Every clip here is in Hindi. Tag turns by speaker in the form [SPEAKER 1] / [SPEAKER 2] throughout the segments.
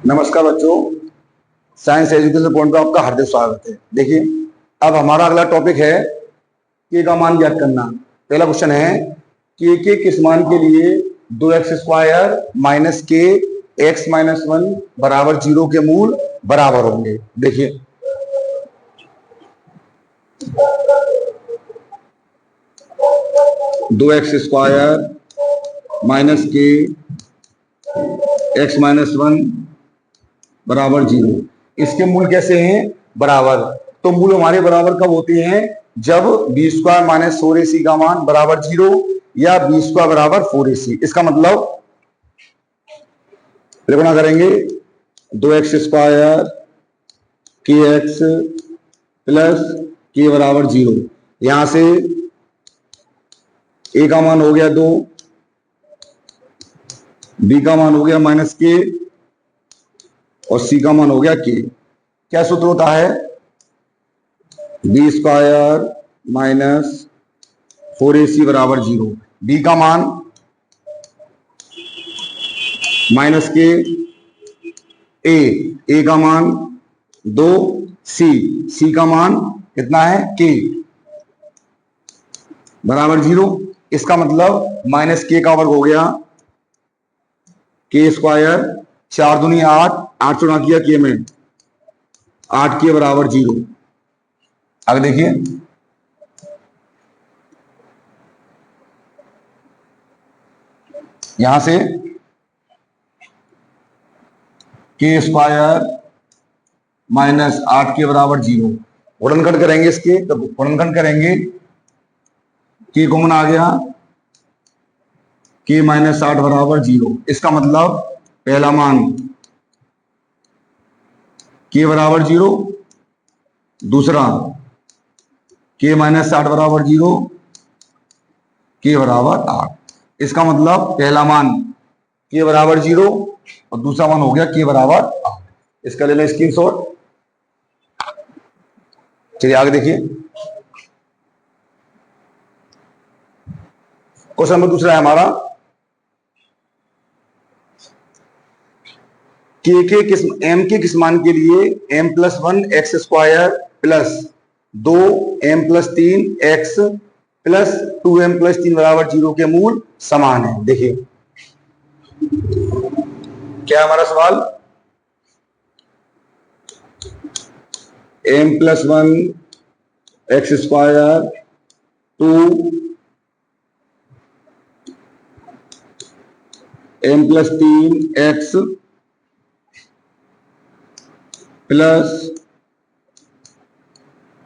[SPEAKER 1] नमस्कार बच्चों, साइंस एजुकेशन पॉइंट पर आपका हार्दिक स्वागत है। देखिए, अब हमारा अगला टॉपिक है के का मान ज्ञात करना। पहला क्वेश्चन है के किस मान के लिए 2x² माइनस के एक्स माइनस 1 बराबर 0 के मूल बराबर होंगे। देखिए, दो एक्स स्क्वायर माइनस के एक्स माइनस 1 बराबर 0, इसके मूल कैसे हैं? बराबर। तो मूल हमारे बराबर कब होते हैं? जब b² माइनस 4ac का मान बराबर 0 या b² बराबर 4ac। इसका मतलब गुणा करेंगे 2x² के एक्स प्लस के बराबर 0। यहां से a का मान हो गया 2, b का मान हो गया माइनस के और c का मान हो गया के। क्या सूत्र होता है? b² माइनस 4ac बराबर 0। b का मान माइनस के, ए का मान 2, सी का मान कितना है? के बराबर 0। इसका मतलब माइनस के का वर्ग हो गया के स्क्वायर, 4 दूनी 8, 8 से गुणा किया के में, 8 के बराबर 0। आगे देखिए, यहां से के स्क्वायर माइनस 8 के बराबर 0 गुणनखंड करेंगे। इसके तो गुणनखंड करेंगे, के कॉमन आ गया, के माइनस 8 बराबर 0। इसका मतलब पहला मान के बराबर 0, दूसरा के माइनस 8 बराबर 0, के बराबर 8। इसका मतलब पहला मान के बराबर 0 और दूसरा मान हो गया के बराबर 8। इसका ले लें स्क्रीनशॉट। चलिए आगे देखिए, क्वेश्चन नंबर दूसरा है हमारा, एम के किस मान के लिए m+1 x square plus 2m+3 x plus 2m+3 बराबर 0 के मूल समान है। देखिए, क्या हमारा सवाल? m+1 x square 2m+3 x plus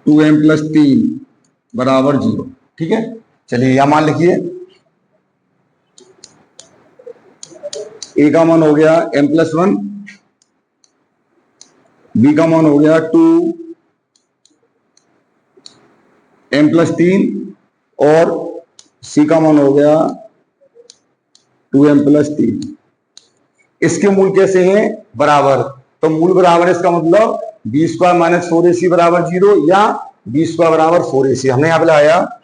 [SPEAKER 1] 2m+3 बराबर 0। ठीक है, चलिए यह मान लिखिए। ए का मान हो गया m+1, बी का मान हो गया 2m+3 और सी का मान हो गया 2m+3। इसके मूल कैसे हैं? बराबर। तो मूल बराबर है, इसका मतलब b² माइनस 4ac बराबर 0 या b² बराबर 4ac। हमने यहां पे लाया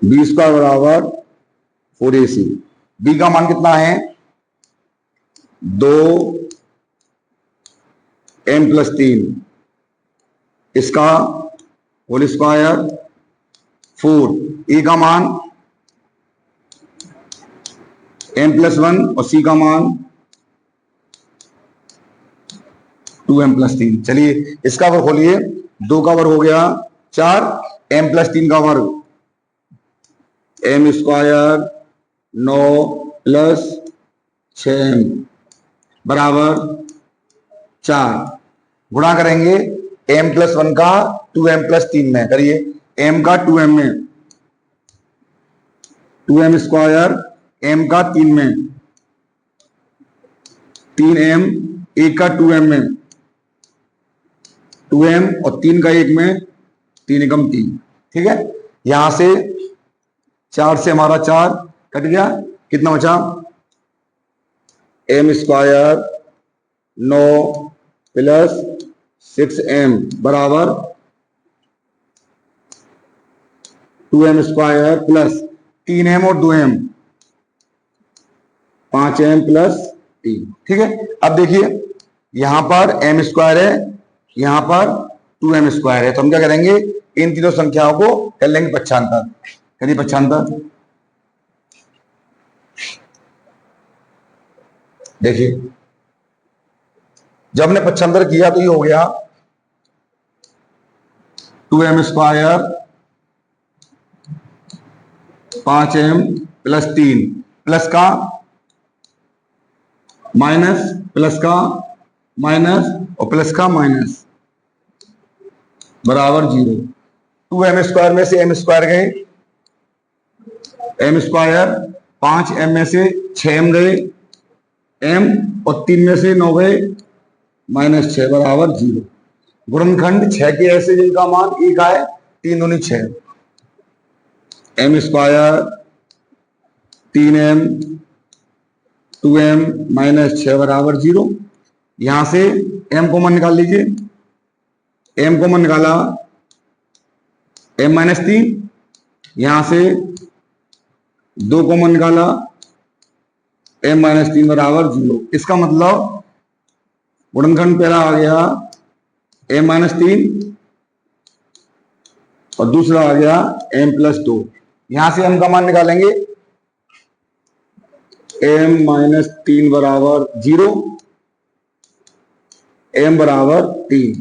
[SPEAKER 1] b² बराबर 4ac। b का मान कितना है? 2m+3, इसका होल स्क्वायर 4। ए का मान m+1 और सी का मान 2m+3। चलिए इसका वर्ग खोलिए, 2 का वर्ग हो गया 4, m+3 का वर्ग m² 9 प्लस 6m बराबर 4। गुणा करेंगे m+1 का 2m+3 में, करिए m का 2m में, 2m², m का 3 में, 3m, 1 का 2m में, 2m और 3 का 1 में, 3 एकम 3। ठीक है, यहां से 4 से हमारा 4 कट गया, कितना बचा? m² 9 प्लस 6m बराबर 2m² प्लस 3m और 2m 5m प्लस 3। ठीक है, अब देखिए यहां पर m स्क्वायर है, यहां पर 2m स्क्वायर है, तो हम क्या करेंगे, इन तीनों संख्याओं को कर लेंगे पक्षांतर। करिए पक्षांतर। देखिए जब हमने पक्षांतर किया तो ये हो गया 2m square 5m plus 3 plus का माइनस, प्लस का माइनस और प्लस का माइनस बराबर 0। 2m स्क्वायर में से m स्क्वायर गए, m स्क्वायर 5m में से 6m गए, m और 3 में से 9 गए, -6 बराबर 0। गुणनखंड 6 के ऐसे जिनका मान 1 आए, 3 दूनी 6, m स्क्वायर 3m 2m -6 बराबर 0। यहां से m कॉमन निकाल लीजिए, m कॉमन निकाला m -3, यहां से 2 कॉमन निकाला m -3 बराबर 0। इसका मतलब गुणनखंड पहला आ गया m -3 और दूसरा आ गया m + 2। यहां से m का मान निकालेंगे, m -3 बराबर 0, m बराबर 3।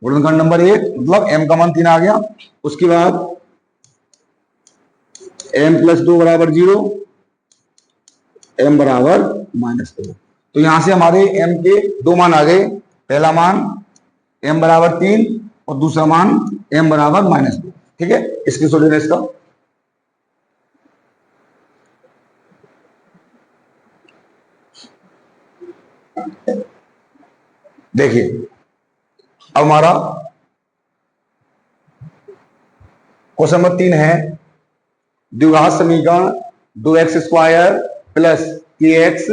[SPEAKER 1] गुणनखंड नंबर 1 मतलब m का मान 3 आ गया। उसके बाद m + 2 बराबर 0, m बराबर -2। तो यहां से हमारे m के 2 मान आ गए, पहला मान m बराबर 3 और दूसरा मान m बराबर -2। ठीक है, इसकी सोल्यूशन इसका। देखिए अब हमारा क्वेश्चन नंबर 3 है, द्विघात समीकरण 2x square plus kx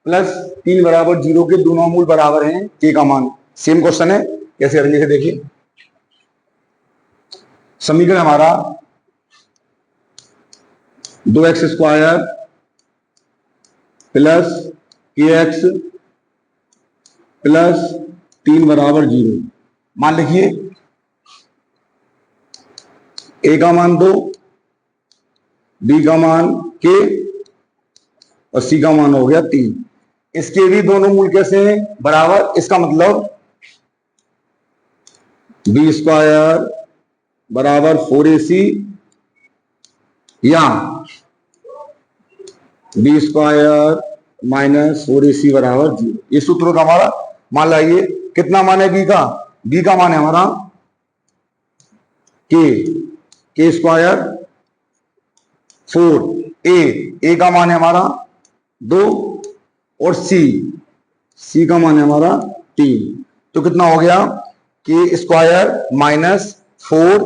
[SPEAKER 1] plus 3 बराबर 0 के दोनों मूल बराबर हैं, k का मान। सेम क्वेश्चन है, कैसे करेंगे लिखे देखिए। समीकरण हमारा 2x square plus kx plus 3 बराबर 0। मान लिखिए a का मान 2, b का मान k और c का मान हो गया 3। इसके भी दोनों मूल कैसे हैं, बराबर। इसका मतलब b स्क्वायर बराबर 4ac या b स्क्वायर -4ac बराबर 0। ये सूत्रों का हमारा मान लाइए। कितना मान है b का, b का मान है हमारा k स्क्वायर 4, a का मान है हमारा 2 और c का मान है हमारा 3। तो कितना हो गया, k स्क्वायर -4,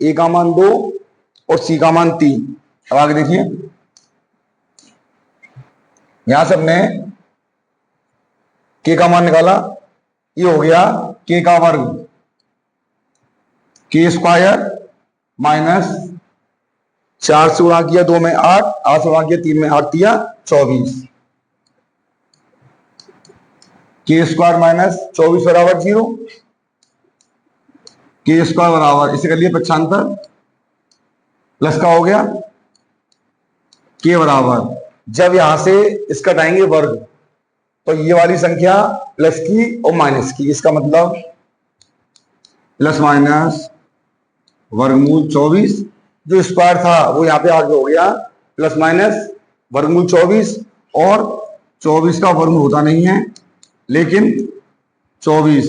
[SPEAKER 1] a का मान 2 और c का मान 3। अब आगे देखिए, यहां से हमने k का मान निकाला, ये हो गया k का वर्ग, k स्क्वायर -4 से गुणा किया 2 में 8, 8 से गुणा किया 3 में 8 दिया 24, k स्क्वायर -24 बराबर 0, k स्क्वायर बराबर, इसे कर लिए पक्षांतर, प्लस का हो गया k बराबर, जब यहां से इसका हटाएंगे वर्ग तो ये वाली संख्या प्लस की और माइनस की, इसका मतलब प्लस माइनस वर्गमूल 24। जो स्क्वायर था वो यहाँ पे आगे हो गया प्लस माइनस वर्गमूल 24, और 24 का वर्गमूल होता नहीं है, लेकिन 24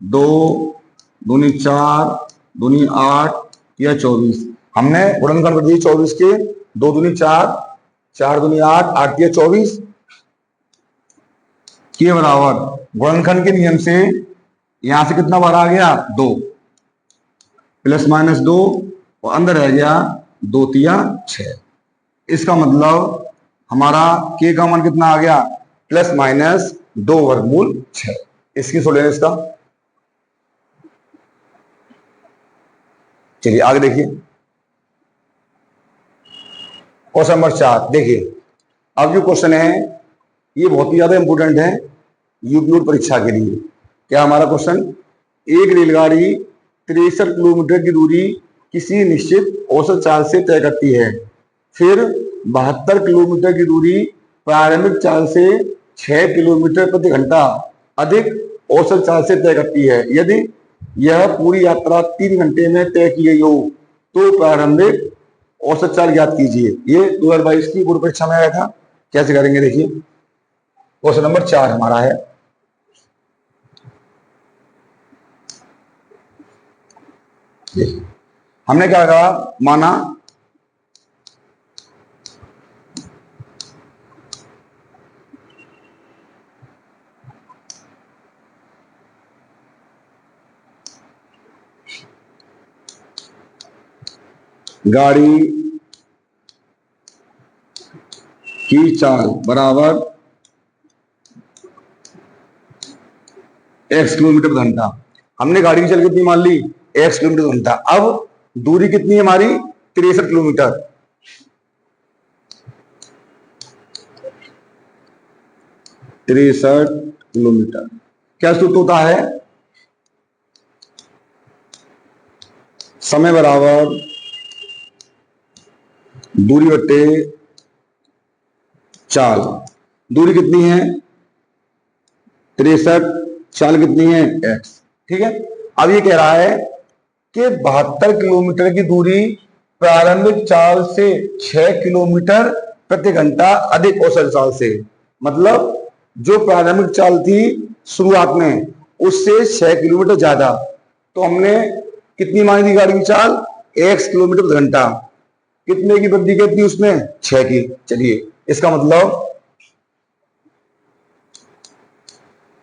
[SPEAKER 1] 2 दूनी 4 दूनी 8 या 24, हमने गुणनखंड कर दिए 24 के, 2 दूनी 4, 4 दूनी 8, 8 या 24 के बराबर। गुणनखंड के नियम से यहां से कितना बार आ गया, 2 प्लस -2 और अंदर रह गया 2 तिया 6। इसका मतलब हमारा k का मान कितना आ गया, +-2 वर्गमूल 6। इसकी सोल्यूशन इसका। चलिए आगे देखिए, क्वेश्चन नंबर 4 देखिए। अब जो क्वेश्चन है ये बहुत ही ज्यादा इंपोर्टेंट है यूपी बोर्ड परीक्षा के लिए। क्या हमारा क्वेश्चन, एक रेलगाड़ी 63 किलोमीटर की दूरी किसी निश्चित औसत चाल से तय करती है, फिर 72 किलोमीटर की दूरी प्रारंभिक चाल से 6 किलोमीटर प्रति घंटा अधिक औसत चाल से तय करती है। यदि यह पूरी यात्रा 3 घंटे में तय की गई हो तो प्रारंभिक औसत चाल ज्ञात कीजिए। ये 2022 की बोर्ड परीक्षा में आया था। कैसे करेंगे देखिए, क्वेश्चन नंबर 4 हमारा है। हमने क्या कहा, माना गाड़ी की चाल बराबर x किलोमीटर प्रति घंटा। हमने गाड़ी की चाल कितनी मान ली, x किलोमीटर प्रति घंटा। अब दूरी कितनी है हमारी, 63 किलोमीटर। किलोमीटर क्या सूत्र होता है, समय बराबर दूरी बट्टे चाल। दूरी कितनी है 63, चाल कितनी है x। ठीक है, अब ये कह रहा है कि 72 किलोमीटर की दूरी प्रारंभिक चाल से 6 किलोमीटर प्रति घंटा अधिक औसत चाल से। मतलब जो प्रारंभिक चाल थी शुरुआत में उससे 6 किलोमीटर ज्यादा। तो हमने कितनी मानी थी गाड़ी की चाल, x किलोमीटर प्रति घंटा। कितने की वृद्धि की थी उसमें, 6 की। चलिए, इसका मतलब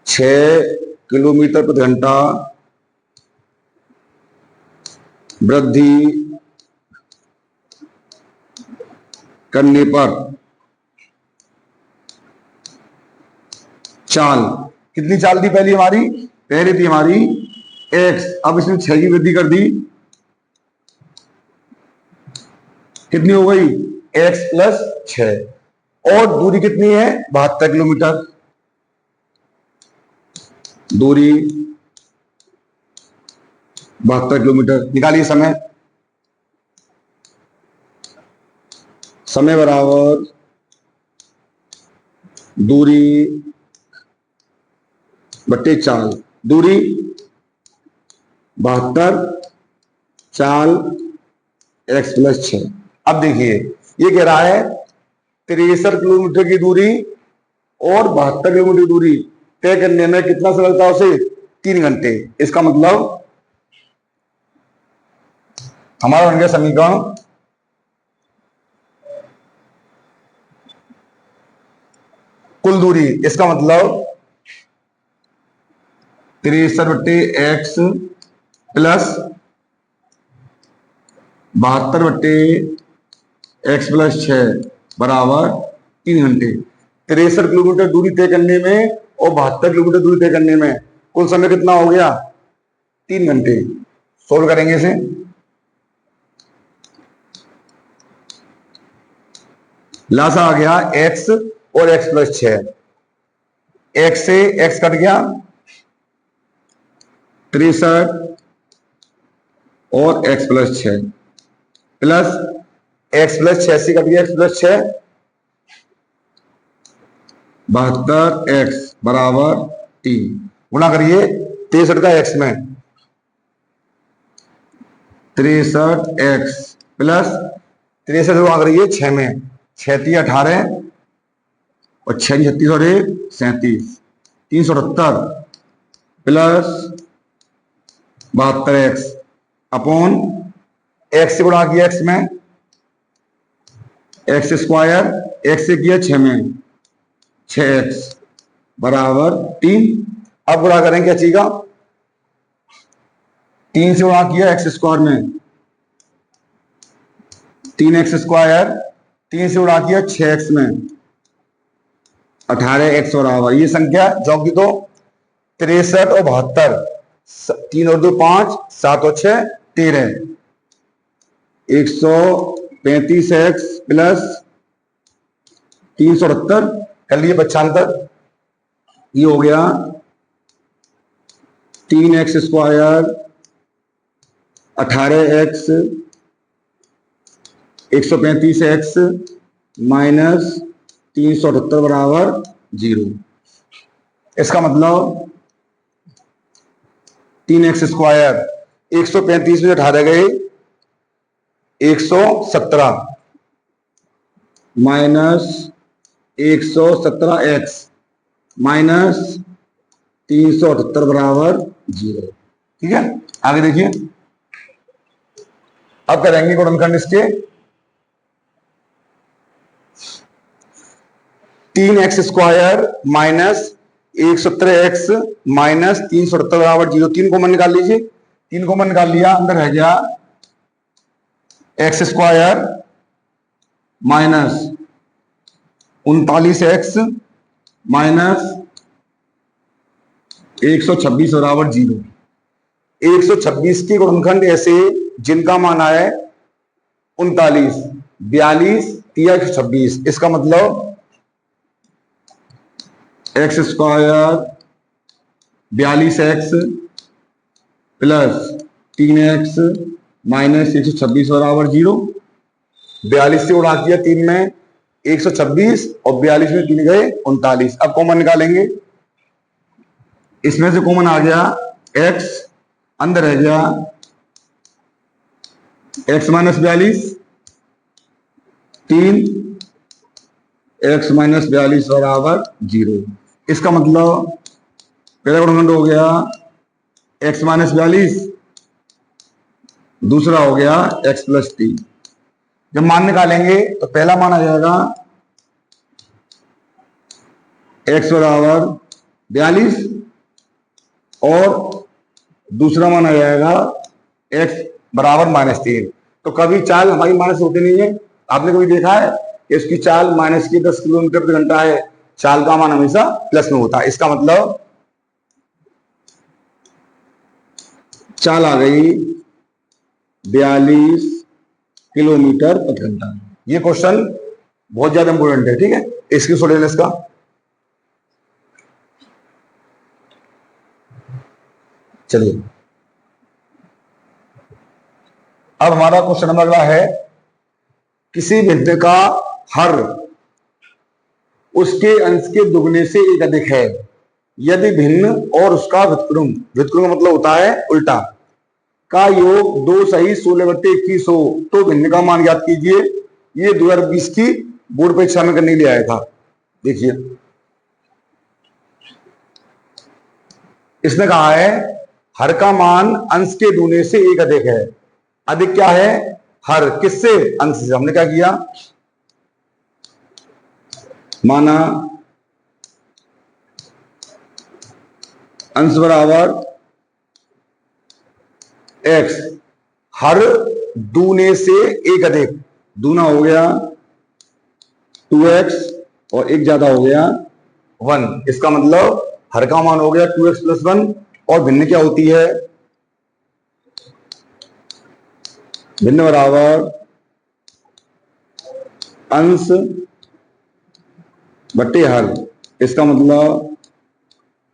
[SPEAKER 1] 6 किलोमीटर प्रति घंटा वृद्धि करने पर चाल, कितनी चाल थी पहली हमारी, पहले थी हमारी x, अब इसने 6 की वृद्धि कर दी, कितनी हो गई x प्लस 6। और दूरी कितनी है 72 किलोमीटर। दूरी 72 किलोमीटर। निकालिए समय, समय बराबर दूरी बट्टे चाल। दूरी 72, चाल x प्लस 6। अब देखिए, ये कह रहा है 63 किलोमीटर की दूरी और 72 किलोमीटर की दूरी तय करने में कितना समय लगता है उसे, 3 घंटे। इसका मतलब हमारा बन गया समीकरण कुल दूरी। इसका मतलब 63/x प्लस 72/x प्लस 6 बराबर 3 घंटे। 63 किलोमीटर दूरी तय करने में और 72 किलोमीटर दूरी तय करने में कुल समय कितना हो गया, 3 घंटे। सोल्व करेंगे इसे, लासा आ गया x और x प्लस 6। x से x कट गया, 63 और x plus 6 plus x plus 6 से कट गया x प्लस 6, 72x बराबर 3। गुणा करिए 63 का x में, 63x प्लस 63 गुणा करिए 6 में, 6 × 18 और 6 × 36 और 1 37, 378 प्लस 72x अपॉन x से गुणा किया x में, x स्क्वायर, x से किया 6 में, 6x बराबर 3। अब गुणा करेंगे क्या चीज का, 3 से गुणा किया x स्क्वायर में, 3x स्क्वायर, 3 से गुणा किया 6x में, 18x बराबर ये संख्या जो कि तो 63 और 72, 3 और 2 5, 7 और 6 13, 135x प्लस 378 कर लिए पक्षांतर, ये हो गया 3x square 18x 135x minus 378 बराबर 0। इसका मतलब 3x स्क्वायर 135 में 18 गए 117 माइनस 117x माइनस 378 बराबर 0। ठीक है, आगे देखिए। अब करेंगे गुणनखंड इसके। 3x square minus 117x minus 378 बराबर 0। 3 कॉमन निकाल लीजिए। 3 कॉमन निकाल लिया, अंदर रह गया x square minus 39x minus 126 बराबर 0। 126 के गुणनखंड ऐसे जिनका मान आए 39, 42 या 126। इसका मतलब x square 42x plus 3x minus 126 बराबर 0। 42 से उड़ा दिया 3 में 126 और 42 में 3 गए 39। अब कॉमन निकालेंगे। इसमें से कॉमन आ गया x, अंदर रह गया x माइनस 42, 3 x माइनस 42 बराबर 0। इसका मतलब पहला गुणनखंड हो गया x माइनस 42, दूसरा हो गया x प्लस 3। जब मान निकालेंगे तो पहला मान आ जाएगा x बराबर 42 और दूसरा मान आ जाएगा x बराबर -3। तो कभी चाल हमारी माइनस होती नहीं है। आपने कभी देखा है कि इसकी चाल माइनस की 10 किलोमीटर प्रति घंटा है, चाल का मान हमेशा प्लस में होता है। इसका मतलब चाल आ गई 42 किलोमीटर प्रति घंटा। ये क्वेश्चन बहुत ज्यादा इंपोर्टेंट है, ठीक है। इसकी सोल्यूशन इसका चलिए। अब हमारा क्वेश्चन नंबर अगला है, किसी भिन्न का हर उसके अंश के दुगने से एक अधिक है यदि भिन्न और उसका व्युत्क्रम, व्युत्क्रम का मतलब होता है उल्टा, का योग 2 सही 16/21 हो तो भिन्न का मान ज्ञात कीजिए। ये 2020 की बोर्ड परीक्षा में करने के लिए आया था। देखिए इसने कहा है हर का मान अंश के दूने से एक अधिक है। अधिक क्या है? हर। किससे? अंश से। हमने क्या किया, माना अंश बराबर x, हर दूने से एक अधिक, दूना हो गया 2x और एक ज्यादा हो गया 1। इसका मतलब हर का मान हो गया 2x प्लस 1 और भिन्न क्या होती है? भिन्न बराबर अंश बट्टे हर। इसका मतलब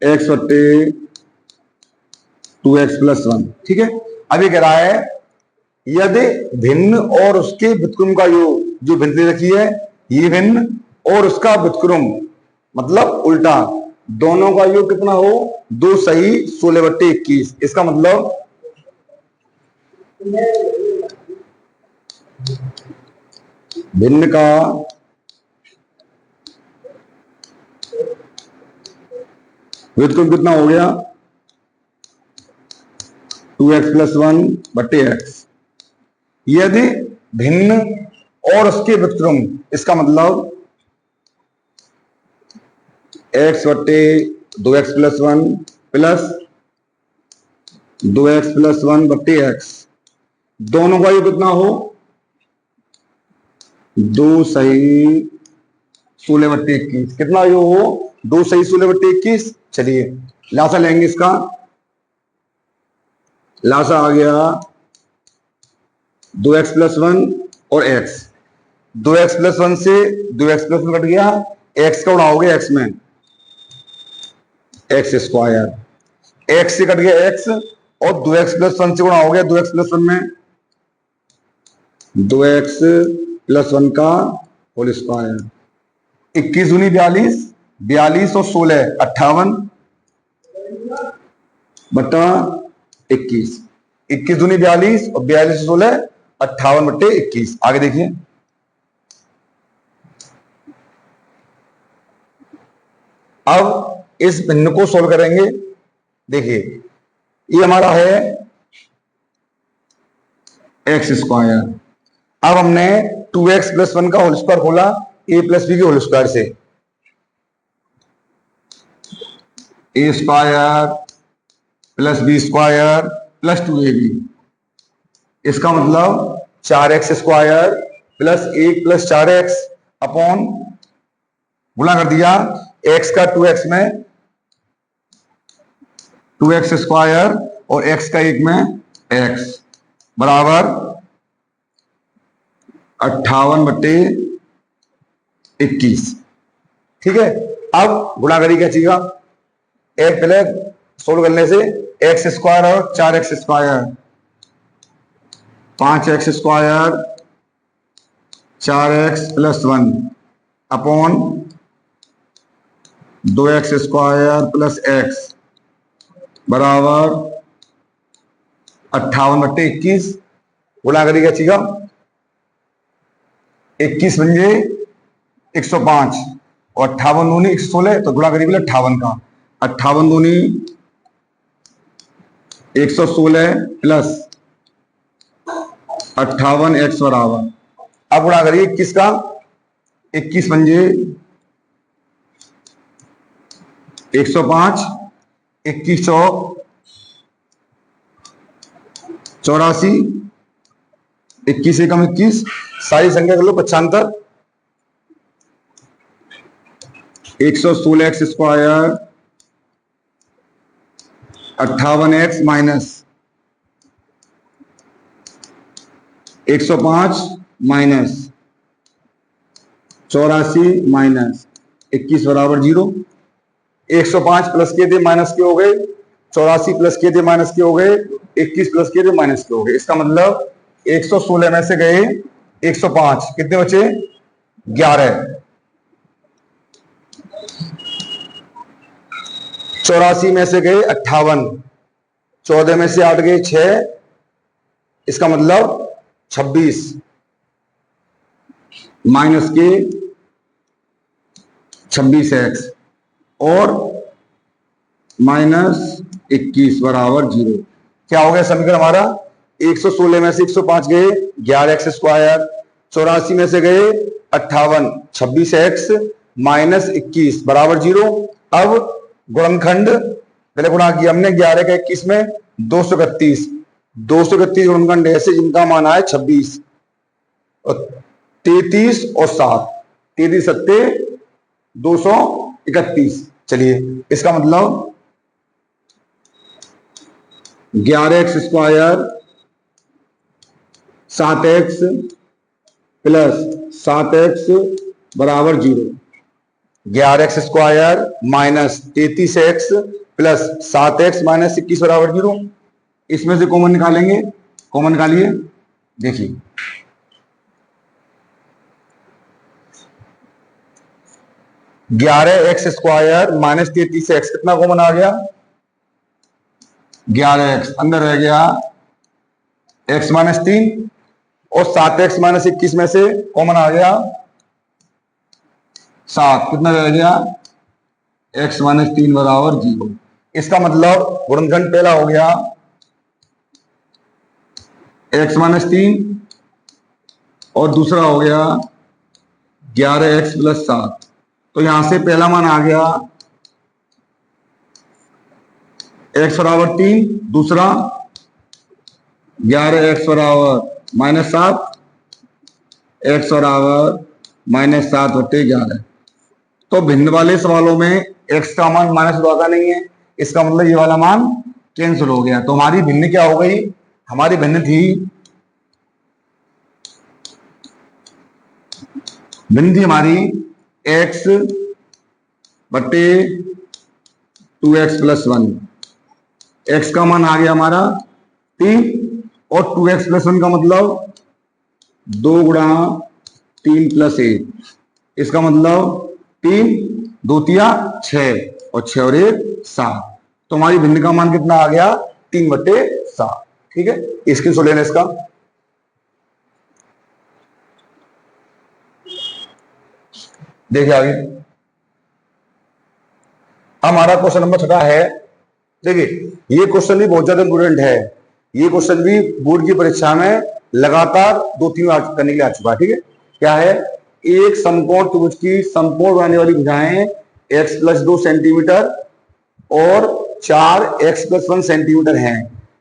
[SPEAKER 1] x बट्टे 2x प्लस 1। ठीक है। अब ये कह रहा है यदि भिन्न और उसके व्युत्क्रम का योग, जो भिन्न रखी है ये भिन्न और उसका व्युत्क्रम मतलब उल्टा, दोनों का योग कितना हो? 2 सही 16/21। इसका मतलब भिन्न का व्युत्क्रम कितना हो गया? 2x प्लस 1 बट्टे x। यदि भिन्न और उसके व्युत्क्रम, इसका मतलब x बट्टे 2x plus 1 plus 2x plus 1 बट्टे x, दोनों का योग कितना हो? 2 सही 16/21। कितना योग हो? 2 सही 16/21। चलिए लासा लेंगे। इसका लासा आ गया 2x प्लस 1 और x। 2x प्लस 1 से 2x प्लस 1 कट गया, एक्स का उड़ाओगे एक्स में, एक्स स्क्वायर, एक्स से कट गया एक्स, और 2x+1 से गुणा हो गया 2x+1 में, 2x+1 का होल स्क्वायर। 21 दूनी 42, 42 और 16 58 बटा 21, 21 दूनी 42 और 42 और 16 58 बटे 21। आगे देखिए, अब इस भिन्न को सोल्व करेंगे। देखिए ये हमारा है एक्स स्क्वायर। अब हमने 2x+1 का होल स्क्वायर खोला a+b के होल स्क्वायर से, a square plus B square plus 2ab, इसका मतलब 4x square plus 1 plus 4x upon गुणा कर दिया x का 2x में 2x स्क्वायर और x का 1 में x बराबर 58 बटे 21। ठीक है, अब गुणा करी क्या चीज़, एक पहले सोल्व करने से एक्स स्क्वायर और 4x square, 5x square 4x+1 upon 2x square plus x बराबर 58 बटे 21। गुणा करिएगा चीज़ा, 21 बन गए 105 और 58 दूनी 116, तो गुणा करिए 58 का, 58 दूनी 116 प्लस 58x बराबर, अब गुणा करिए 21 का, 21 बन गए 105, 21 चौक 84, 21 एकम 21, सारी संख्या कर लो 75, 116x square 58x minus 105 minus 84 minus 21 बराबर 0। 105 प्लस के थे माइनस के हो गए, 84 प्लस के थे माइनस के हो गए, 21 प्लस के थे माइनस के हो गए। इसका मतलब 116 में से गए 105, कितने बचे 11, 84 में से गए 58, 14 में से 8 गए 6, इसका मतलब 26 माइनस के 26x और माइनस 21 बराबर 0। क्या हो गया समीकरण हमारा, 116 में से 105 गए 11x स्क्वायर, 84 में से गए 58, 26x माइनस 21 बराबर 0। अब गुणनखंड पहले गुणा किया हमने 11 का 21 में 231, 231 गुणनखंड ऐसे जिनका मान आए 26 और 33 और 7, 33 सत्ते 231। चलिए इसका मतलब 11x square 7x plus 7x बराबर 0, 11x square minus 33x plus 7x minus 21 बराबर 0। इसमें से कॉमन निकालेंगे, कॉमन निकालिए। देखिए 11x स्क्वायर माइनस 33x कितना कॉमन आ गया, 11x अंदर रह गया x माइनस 3 और 7x माइनस 21 में से कॉमन आ गया 7, कितना रह गया x माइनस 3 बराबर 0। इसका मतलब गुणनखंड पहला हो गया x माइनस 3 और दूसरा हो गया 11x प्लस 7। तो यहां से पहला मान आ गया x बराबर 3, दूसरा 11x बराबर माइनस 7, x बराबर माइनस 7 बटे 11। तो भिन्न वाले सवालों में x का मान माइनस होता नहीं है, इसका मतलब ये वाला मान कैंसिल हो गया। तो हमारी भिन्न क्या हो गई, हमारी भिन्न थी, भिन्न थी हमारी x बट्टे 2x प्लस 1। x का मान आ गया हमारा 3 और 2x प्लस 1 का मतलब 2 गुणा 3 प्लस 1। इसका मतलब 3 2 तिया 6 और 6 और 1 7। तो हमारी भिन्न का मान कितना आ गया 3/7। ठीक है, स्क्रीनशॉट लेना इसका। देखिए आगे हमारा क्वेश्चन नंबर 6 है। देखिए ये क्वेश्चन भी बहुत ज्यादा इंपोर्टेंट है। ये क्वेश्चन भी बोर्ड की परीक्षा में लगातार 2-3 बार करने के लिए आ चुका है। ठीक है, क्या है, एक समकोण त्रिभुज की समकोण बनाने वाली भुजाएं x प्लस 2 सेंटीमीटर और 4x प्लस 1 सेंटीमीटर हैं।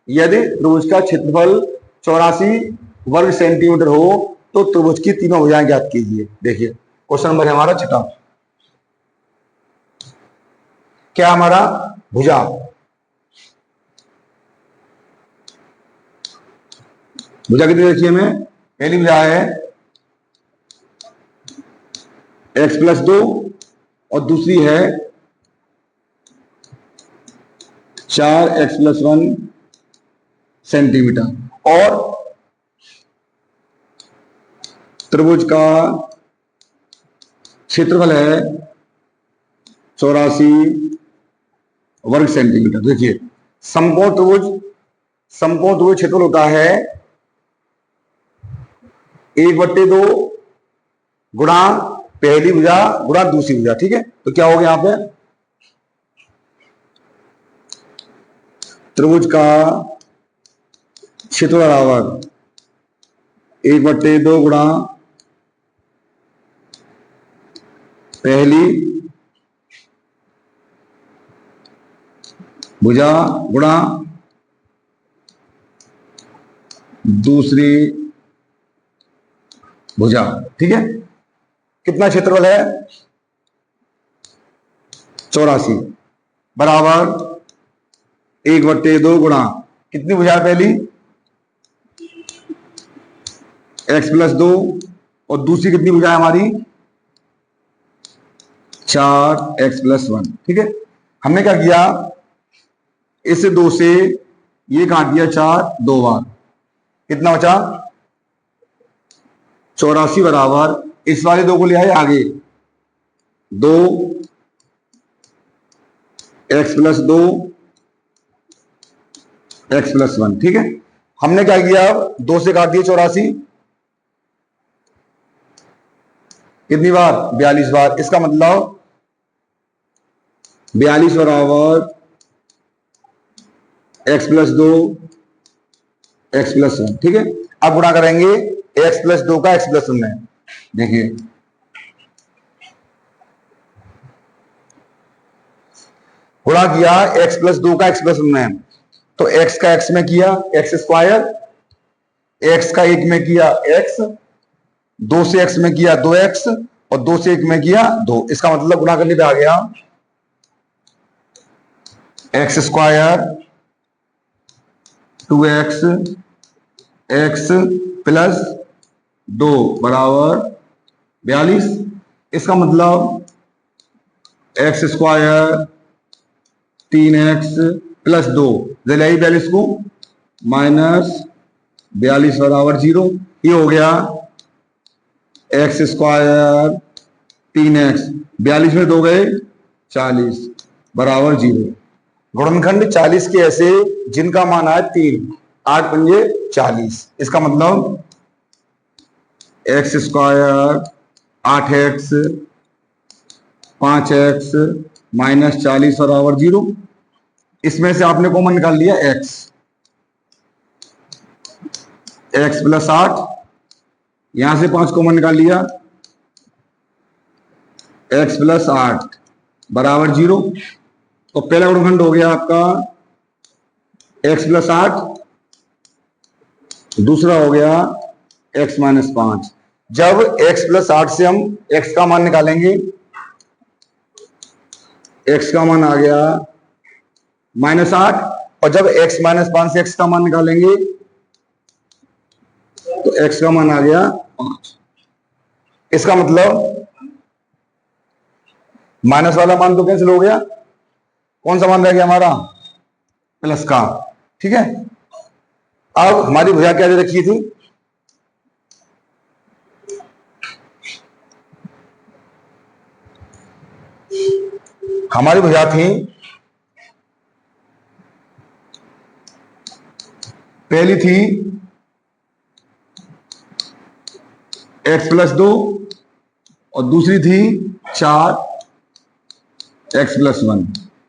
[SPEAKER 1] यदि त्रिभुज का क्षेत्रफल 84 वर्ग सेंटीमीटर हो तो त्रिभुज की तीनों भुजाएं ज्ञात कीजिए। देखिए क्वेश्चन नंबर है हमारा 6। क्या हमारा भुजा कितनी देखिए हमें, पहली भुजा है x प्लस 2 और दूसरी है 4x प्लस 1 सेंटीमीटर और त्रिभुज का क्षेत्रफल है 84 वर्ग सेंटीमीटर। देखिए समकोण त्रिभुज क्षेत्रफल होता है 1/2 गुणा पहली भुजा गुणा दूसरी भुजा। ठीक है, तो क्या हो गया यहां पे, त्रिभुज का क्षेत्रफल बराबर 1/2 गुणा पहली भुजा गुणा दूसरी भुजा। ठीक है, कितना क्षेत्रफल है 84 बराबर 1/2 गुणा कितनी भुजा पहली x प्लस 2 और दूसरी कितनी भुजा है हमारी 4x प्लस 1। ठीक है, हमने क्या किया, इस 2 से ये काट दिया 4 2 बार, कितना बचा 84 बराबर इस वाले 2 को ले आए आगे 2 x प्लस 2 x प्लस 1। ठीक है, हमने क्या किया 2 से काट दिया 84 कितनी बार 42 बार। इसका मतलब 42 बराबर x प्लस 2 x प्लस 1। ठीक है, अब गुणा करेंगे x प्लस 2 का x प्लस 1 में। देखिए गुणा किया x प्लस 2 का x प्लस 1 में, तो x का x में किया x स्क्वायर, x का 1 में किया x, 2 से x में किया 2x और 2 से 1 में किया 2। इसका मतलब गुणा करने पे आ गया x square 2x x plus 2 बराबर 42। इसका मतलब x स्क्वायर 3x प्लस 2 जलाई 42 को माइनस 42 बराबर 0। ये हो गया x स्क्वायर 3x 42 में 2 गए 40 बराबर 0। गुणनखंड 40 के ऐसे जिनका मान है 3, 8 पंजे 40। इसका मतलब x square 8x 5x minus 40 बराबर 0। इसमें से आपने कॉमन निकाल लिया x प्लस 8, यहां से 5 कॉमन निकाल लिया x प्लस 8 बराबर 0। तो पहला गुणनखंड हो गया आपका x प्लस 8, दूसरा हो गया x माइनस 5। जब x प्लस 8 से हम x का मान निकालेंगे, x का मान आ गया -8, और जब x माइनस 5 से x का मान निकालेंगे तो x का मान आ गया 5। इसका मतलब माइनस वाला मान तो कैंसिल हो गया, कौन सा मान रह गया हमारा, प्लस का। ठीक है, अब हमारी भुजा क्या दे रखी थी, हमारी भुजा थी, पहली थी x+2 और दूसरी थी 4x+1।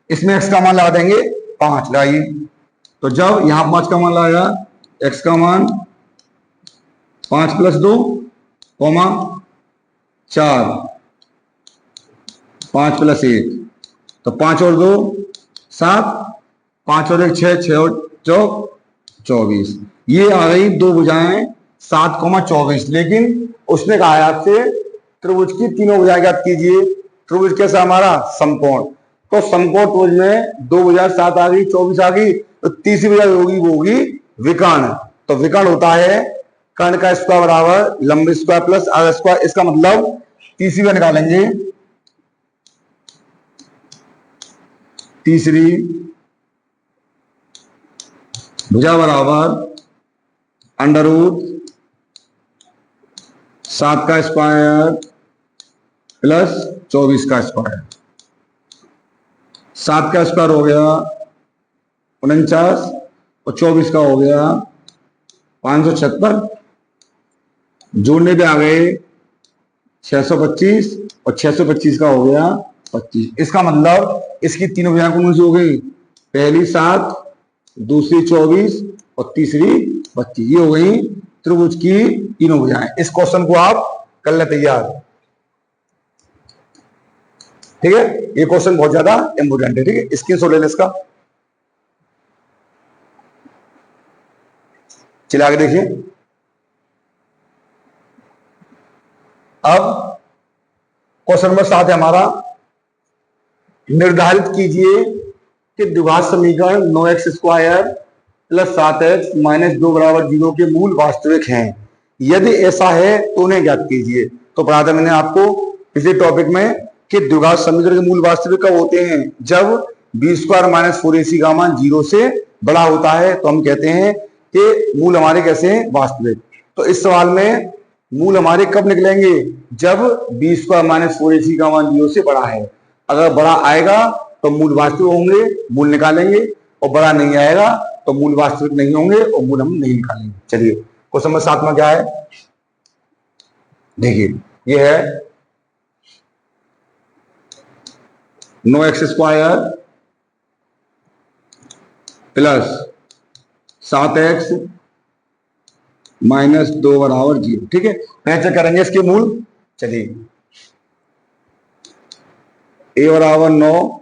[SPEAKER 1] इसमें x का मान लगा देंगे 5, लगाइए। तो जब यहां 5 का मान लगाया, x का मान 5+2, 4, 5+1, तो 5 और 2 7, 5 और 1 6, 6 और 4 24। ये आ गई दो भुजाएं 7,24। लेकिन उसने कहा है आपसे त्रिभुज की तीनों भुजाएं ज्ञात कीजिए। त्रिभुज कैसा हमारा, समकोण। तो समकोण त्रिभुज में दो भुजाएं 7 आ गई, 24 आ गई, तो तीसरी भुजा होगी वो होगी विकर्ण। तो विकर्ण होता है कर्ण का स्क्वायर बराबर लंब स्क्वायर प्लस आधा स्क्वायर। इसका मतलब तीसरी भुजा निकालेंगे, तीसरी भुजा बराबर √7 का स्क्वायर प्लस 24 का स्क्वायर। 7 का स्क्वायर हो गया 49 और 24 का हो गया 576। जोड़ने पे आ गए 625 और 625 का हो गया 25। इसका मतलब इसकी तीनों भुजाएं कौन सी हो गई, पहली 7, दूसरी 24 और तीसरी 25। ये हो गई त्रिभुज की तीनों भुजाएं। इस क्वेश्चन को आप कर ले तैयार। ठीक है, ये क्वेश्चन बहुत ज्यादा इंपोर्टेंट है। ठीक है, स्क्रीनशॉट ले ले इसका। चलिए आगे देखिए। अब क्वेश्चन नंबर 7 है हमारा, निर्धारित कीजिए कि द्विघात समीकरण 9x² प्लस 7x माइनस 2 बराबर 0 के मूल वास्तविक हैं। यदि ऐसा है तो उन्हें ज्ञात कीजिए। तो पढ़ा था मैंने आपको पिछले टॉपिक में कि द्विघात समीकरण के मूल वास्तविक कब होते हैं, जब b² माइनस 4ac का मान 0 से बड़ा होता है, तो हम कहते हैं कि मूल हमारे कैसे हैं, वास्तविक। तो इस सवाल में मूल हमारे कब निकलेंगे, जब b² माइनस 4ac का मान 0 से बड़ा है। अगर बड़ा आएगा तो मूल वास्तविक होंगे, मूल निकालेंगे, और बड़ा नहीं आएगा तो मूल वास्तविक नहीं होंगे और मूल हम नहीं निकालेंगे। चलिए क्वेश्चन नंबर 7 में क्या है, देखिए। ये है 9x² प्लस 7x माइनस 2 बराबर 0। ठीक है, कैसे करेंगे इसके मूल। चलिए, a बराबर 9,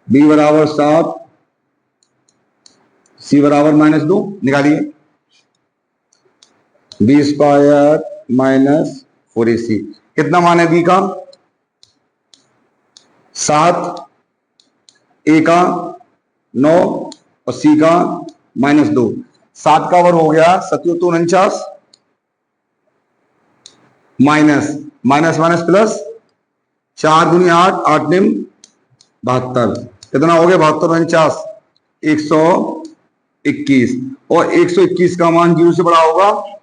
[SPEAKER 1] b बराबर 7, c बराबर -2 निकालिए। b² माइनस 4ac कितना मान है b का, 7, a का 9 और c का -2। 7 का वर्ग हो गया 7×2 = 49, माइनस माइनस माइनस प्लस 4 × 8 8 × 72। कितना हो गया, 72×49 121। और 121 का मान 0 से बड़ा होगा,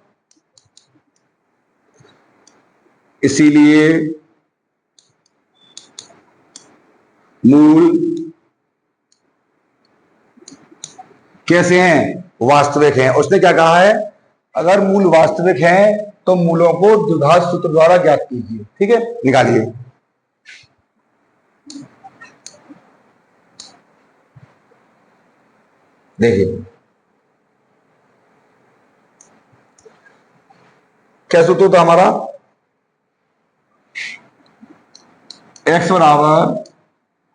[SPEAKER 1] इसीलिए मूल कैसे हैं, वास्तविक हैं। उसने क्या कहा है, अगर मूल वास्तविक हैं तो मूलों को द्विघात सूत्र द्वारा ज्ञात कीजिए। ठीक है, निकालिए। देखिए क्या सूत्र होता हमारा, x बराबर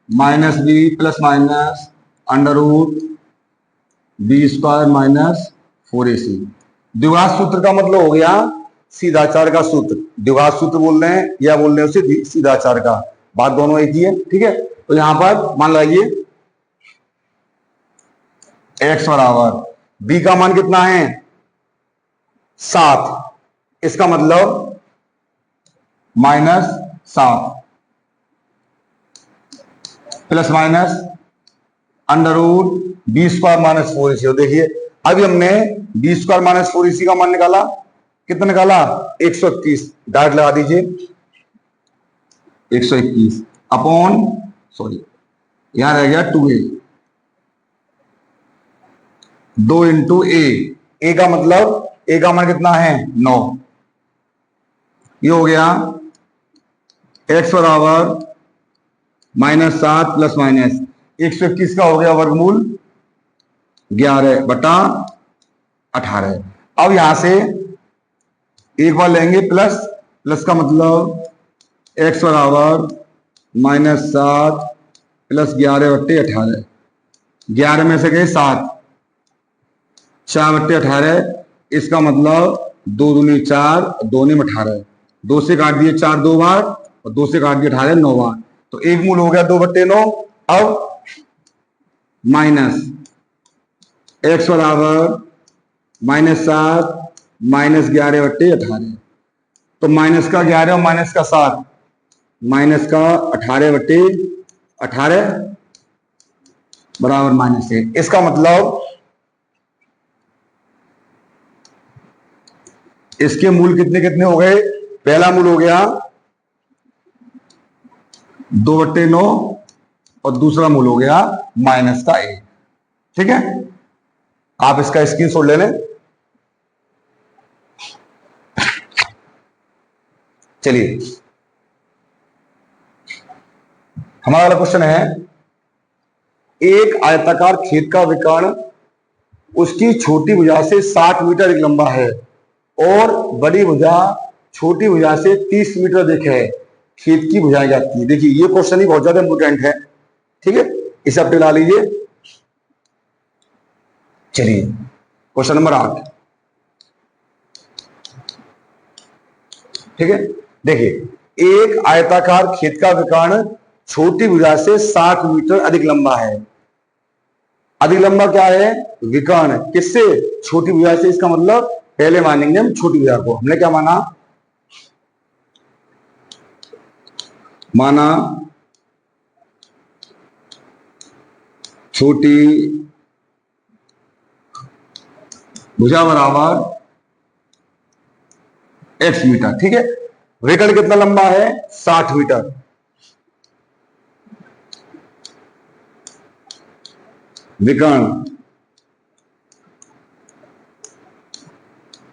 [SPEAKER 1] -b plus minus √b² minus 4ac। द्विघात सूत्र का मतलब हो गया सीधाचार का सूत्र। द्विघात सूत्र बोल रहे हैं या बोल रहे हैं उसे सीधाचार का, बात दोनों एक ही है। ठीक है, तो यहां पर मान लगाइए x बराबर b का मान कितना है, 7, इसका मतलब -7 plus minus under root B square minus 4ac। देखिए अभी हमने बी स्क्वायर माइनस 4ac का मान निकाला, कितना निकाला 121। डायरेक्ट लगा दीजिए 121 अपॉन, सॉरी यहां रह गया 2a, 2 इंटू ए का मतलब ए का मान कितना है 9। ये हो गया x बराबर -7 प्लस माइनस 121 का हो गया वर्गमूल 11/18। अब यहां से एक बार लेंगे प्लस, प्लस का मतलब x बराबर -7 प्लस 11/18। 11 में से गए 7, 4/18, इसका मतलब 2 दूनी 4, 2 में 18, 2 से काट दिए 4 2 बार और 2 से काट दिए 18 9 बार, तो एक मूल हो गया 2/9। अब माइनस x बराबर -7 माइनस 11/18, तो माइनस का 11 और माइनस का 7, माइनस का 18/18 बराबर -1। इसका मतलब इसके मूल कितने कितने हो गए, पहला मूल हो गया 2/9 और दूसरा मूल हो गया माइनस का 1। ठीक है, आप इसका स्क्रीनशॉट ले लें। चलिए हमारा अगला क्वेश्चन है, एक आयताकार खेत का विकर्ण उसकी छोटी भुजा से 60 मीटर अधिक लंबा है और बड़ी भुजा छोटी भुजा से 30 मीटर अधिक है, खेत की भुजाएं जाती है। देखिए ये क्वेश्चन ही बहुत ज्यादा इंपोर्टेंट है, ठीक है, इसे आप ला लीजिए। चलिए क्वेश्चन नंबर 8, ठीक है, देखिए एक आयताकार खेत का विकर्ण छोटी भुजा से 60 मीटर अधिक लंबा है। अधिक लंबा क्या है, विकर्ण, किससे, छोटी भुजा से। इसका मतलब पहले मानेंगे हम छोटी भुजा को, हमने क्या माना, छोटी भुजा बराबर x मीटर। ठीक है, विकर्ण कितना लंबा है 60 मीटर। विकर्ण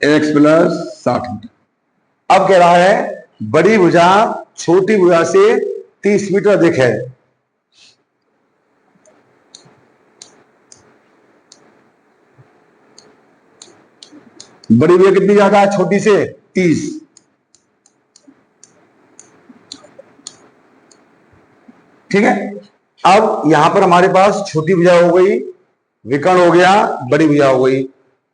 [SPEAKER 1] x प्लस 60 मीटर। अब कह रहा है बड़ी भुजा छोटी भुजा से 30 मीटर अधिक है। बड़ी भुजा कितनी ज्यादा है छोटी से 30। ठीक है, अब यहां पर हमारे पास छोटी भुजा हो गई, विकर्ण हो गया, बड़ी भुजा हो गई।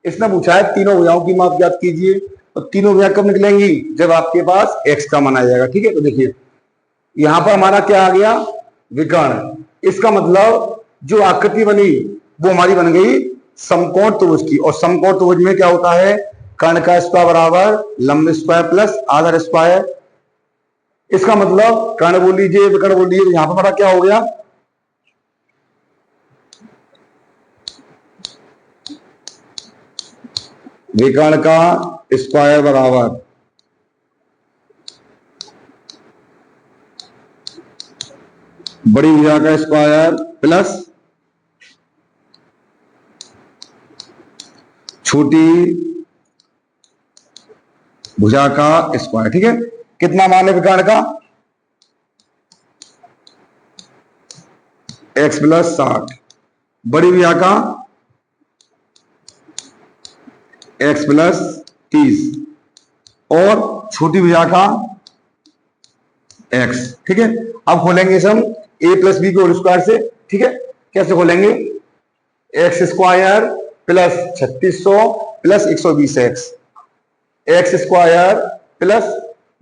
[SPEAKER 1] इसने पूछा है तीनों भुजाओं की माप ज्ञात कीजिए, तो तीनों भुजा कब निकलेंगी, जब आपके पास x का मान आ जाएगा। ठीक है, तो देखिए यहां पर हमारा क्या आ गया, विकर्ण। इसका मतलब जो आकृति बनी वो हमारी बन गई समकोण त्रिभुज की, और समकोण त्रिभुज में क्या होता है, कर्ण का स्क्वायर बराबर लंब स्क्वायर प्लस आधार स्क्वायर। इसका मतलब कर्ण बोल लीजिए, विकर्ण बोल लीजिए, यहां पर हमारा क्या हो गया, विकर्ण का स्क्वायर बराबर बड़ी भुजा का स्क्वायर प्लस छोटी भुजा का स्क्वायर। ठीक है, कितना मान है विकर्ण का, x प्लस 60, बड़ी भुजा का x प्लस 30 और छोटी भुजा का x। ठीक है, अब खोलेंगे इसे हम a प्लस बी के होल स्क्वायर से। ठीक है, कैसे खोलेंगे, x square plus 3600 plus 120x, x square plus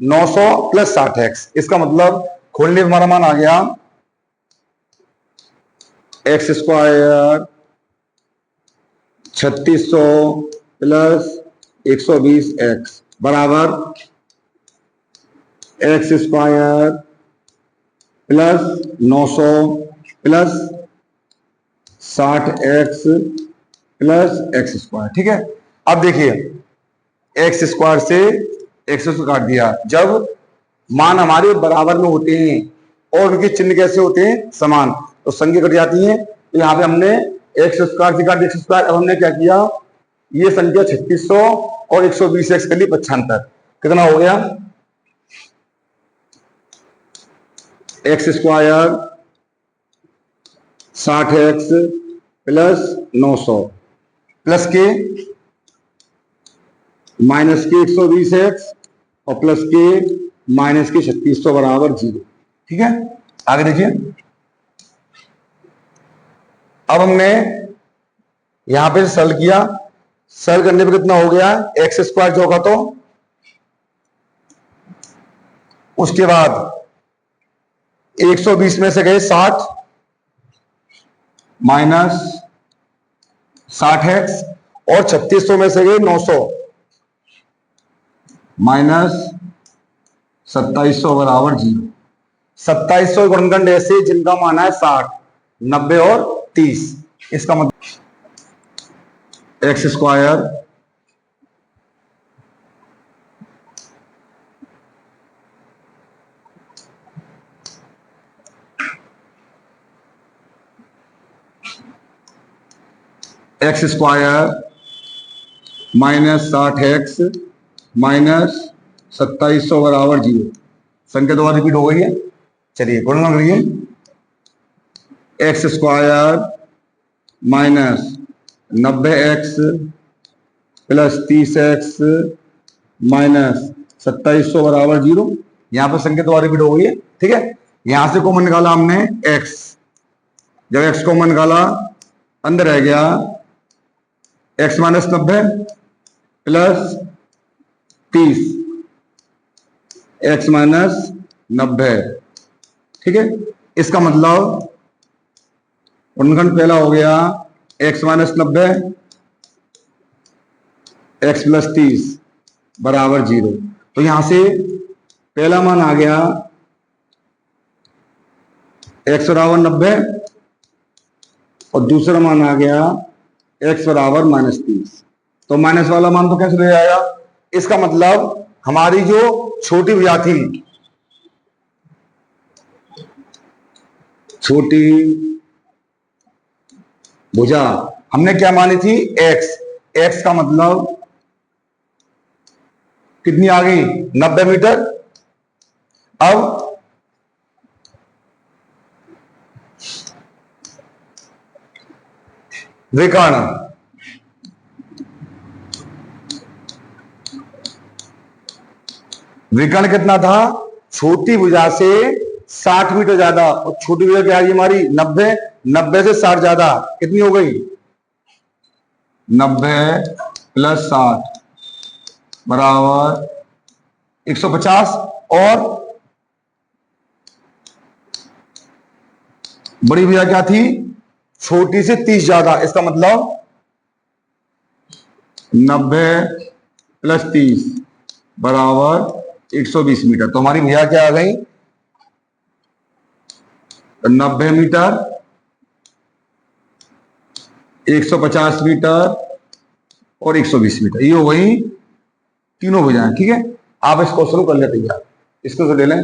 [SPEAKER 1] 900 plus 60x। इसका मतलब खोलने पर हमारा मान आ गया एक्स स्क्वायर 3600 प्लस 120x बराबर x square plus 900 plus 60x plus x square. ठीक है, अब देखिए एक्स स्क्वायर से एक्स काट दिया। जब मान हमारे बराबर में होते हैं और उनके चिन्ह कैसे होते हैं, समान, तो संख्या कट जाती है। तो यहाँ पे हमने एक्स स्क्वायर से काट एक्स स्क्वायर। अब हमने क्या किया, ये संख्या 3600 और 120 एक्स कर ली 75। कितना हो गया, x square 60x plus 900 plus के माइनस के 120x और प्लस के माइनस के 3600 बराबर 0। ठीक है, आगे देखिए। अब हमने यहां पे सरल किया, सरल करने पे कितना हो गया, एक्स स्क्वायर जो होगा, तो उसके बाद 120 में से गए 60 माइनस 60x और 3600 में से गए 900 माइनस 2700 बराबर 0। 2700 गुणनखंड ऐसे जिनका मान है 60, 90 और 30। इसका मतलब x square x square minus 60x minus 2700 बराबर 0। संख्या दोबारा रिपीट हो गई है। चलिए गुणन करिए, x square minus 90x plus 30x minus 2700 बराबर 0। यहां पर संख्या दोबारा रिपीट हो गई है। ठीक है, यहां से कॉमन निकाला हमने x, जब x कॉमन निकाला अंदर रह गया x minus 90 plus 30 x minus 90। ठीक है, इसका मतलब गुणनखंड पहला हो गया x माइनस 90 x प्लस 30 बराबर 0। तो यहां से पहला मान आ गया x बराबर 90 और दूसरा मान आ गया x बराबर माइनस 30। तो माइनस वाला मान तो कैसे ले आएगा, इसका मतलब हमारी जो छोटी भुजा थी, छोटी भुजा हमने क्या मानी थी, x। x का मतलब कितनी आ गई, 90 मीटर। अब विकर्ण, विकर्ण कितना था, छोटी भुजा से 60 मीटर ज्यादा, और छोटी भुजा क्या है हमारी 90, 90 से 60 ज्यादा, कितनी हो गई 90 प्लस 60 बराबर 150। और बड़ी भुजा क्या थी, छोटी से 30 ज्यादा, इसका मतलब 90 प्लस 30 बराबर 120 मीटर। तो हमारी भुजा क्या आ गई, 90 मीटर, 150 मीटर और 120 मीटर। ये हो गई तीनों भुजाएं। ठीक है, आप इस क्वेश्चन को कर लेते हैं, इसको ले लें।